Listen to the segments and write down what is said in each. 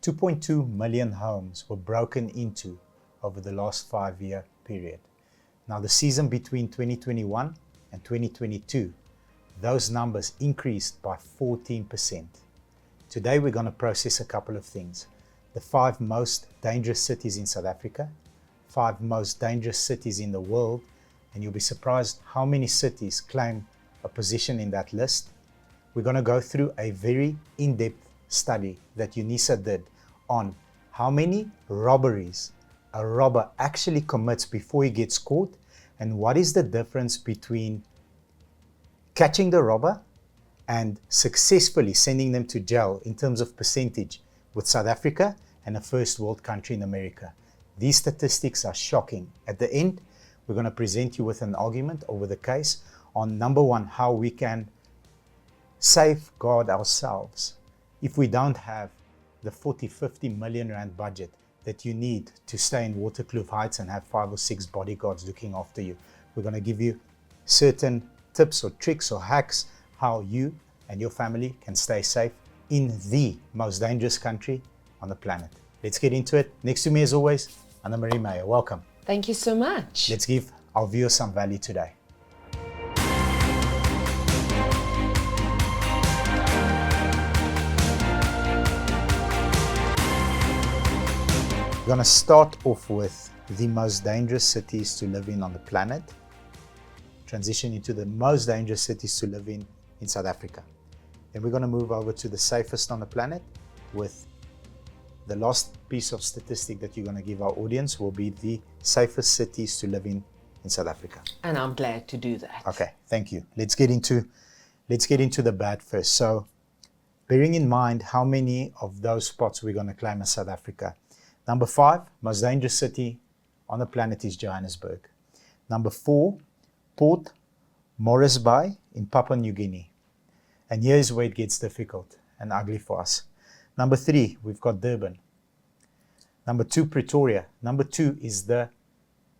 2.2 million homes were broken into over the last 5-year period. Now, the season between 2021 and 2022, those numbers increased by 14%. Today, we're going to process a couple of things. The 5 most dangerous cities in South Africa, 5 most dangerous cities in the world, and you'll be surprised how many cities claim a position in that list. We're going to go through a very in-depth study that UNISA did on how many robberies a robber actually commits before he gets caught, and what is the difference between catching the robber and successfully sending them to jail in terms of percentage with South Africa and a first world country in America. These statistics are shocking. At the end, we're going to present you with an argument over the case on number 1, how we can safeguard ourselves if we don't have the 40-50 million rand budget that you need to stay in Waterkloof Heights and have 5 or 6 bodyguards looking after you. We're going to give you certain tips or tricks or hacks how you and your family can stay safe in the most dangerous country on the planet. Let's get into it. Next to me, as always, Annemarie Meyer. Welcome. Thank you so much. Let's give our viewers some value today. We're going to start off with the most dangerous cities to live in on the planet, transition into the most dangerous cities to live in South Africa. Then we're going to move over to the safest on the planet, with the last piece of statistic that you're going to give our audience will be the safest cities to live in South Africa. And I'm glad to do that. Okay, thank you. Let's get into the bad first. So, bearing in mind how many of those spots we're going to claim as South Africa. Number 5, most dangerous city on the planet is Johannesburg. Number 4, Port Moresby in Papua New Guinea. And here's where it gets difficult and ugly for us. Number 3, we've got Durban. Number 2, Pretoria. Number 2 is the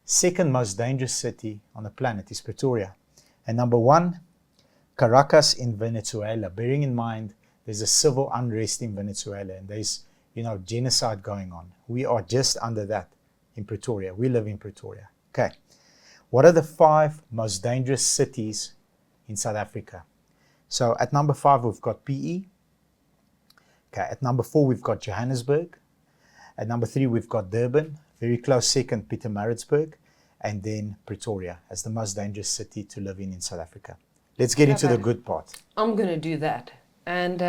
second most dangerous city on the planet, is Pretoria. And number 1, Caracas in Venezuela. Bearing in mind there's a civil unrest in Venezuela and there's genocide going on. We are just under that in Pretoria. We live in Pretoria. Okay. What are the 5 most dangerous cities in South Africa? So at number 5, we've got PE. Okay. At number 4, we've got Johannesburg. At number 3, we've got Durban. Very close second, Pietermaritzburg. And then Pretoria as the most dangerous city to live in South Africa. Let's get into the good part. I'm going to do that. And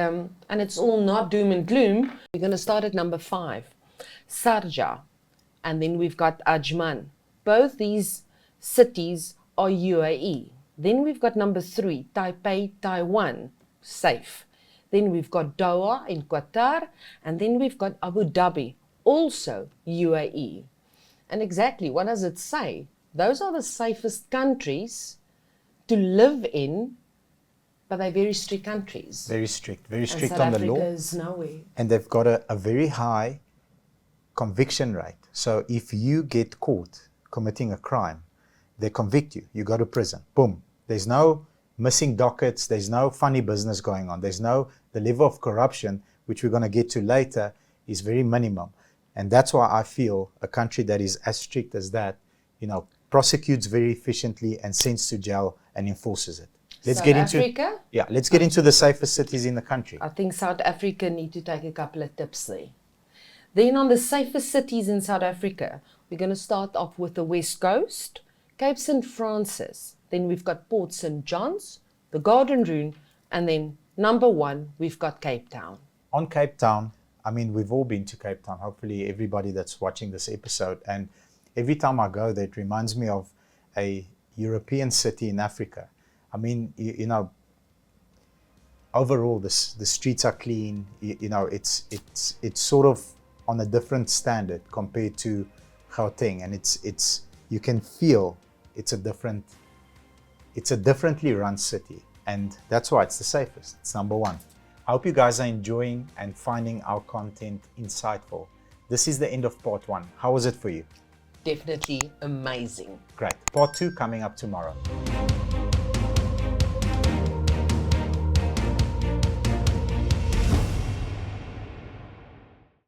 it's all not doom and gloom. We're going to start at number 5, Sharjah, and then we've got Ajman. Both these cities are UAE. Then we've got number 3, Taipei, Taiwan, safe. Then we've got Doha in Qatar, and then we've got Abu Dhabi, also UAE. And exactly, what does it say? Those are the safest countries to live in. But they're very strict countries. Very strict on the law. South Africa is nowhere. And they've got a very high conviction rate. So if you get caught committing a crime, they convict you. You go to prison. Boom. There's no missing dockets. There's no funny business going on. The level of corruption, which we're going to get to later, is very minimum. And that's why I feel a country that is as strict as that, prosecutes very efficiently and sends to jail and enforces it. Let's get into the safest cities in the country. I think South Africa need to take a couple of tips there. Then on the safest cities in South Africa, we're going to start off with the West Coast, Cape St. Francis. Then we've got Port St. John's, the Garden Rune, and then number 1, we've got Cape Town. On Cape Town, we've all been to Cape Town, hopefully everybody that's watching this episode. And every time I go there, it reminds me of a European city in Africa. Overall, the streets are clean. It's sort of on a different standard compared to Gauteng, and it's you can feel it's a differently run city, and that's why it's the safest. It's number 1. I hope you guys are enjoying and finding our content insightful. This is the end of part 1. How was it for you? Definitely amazing. Great. Part 2 coming up tomorrow.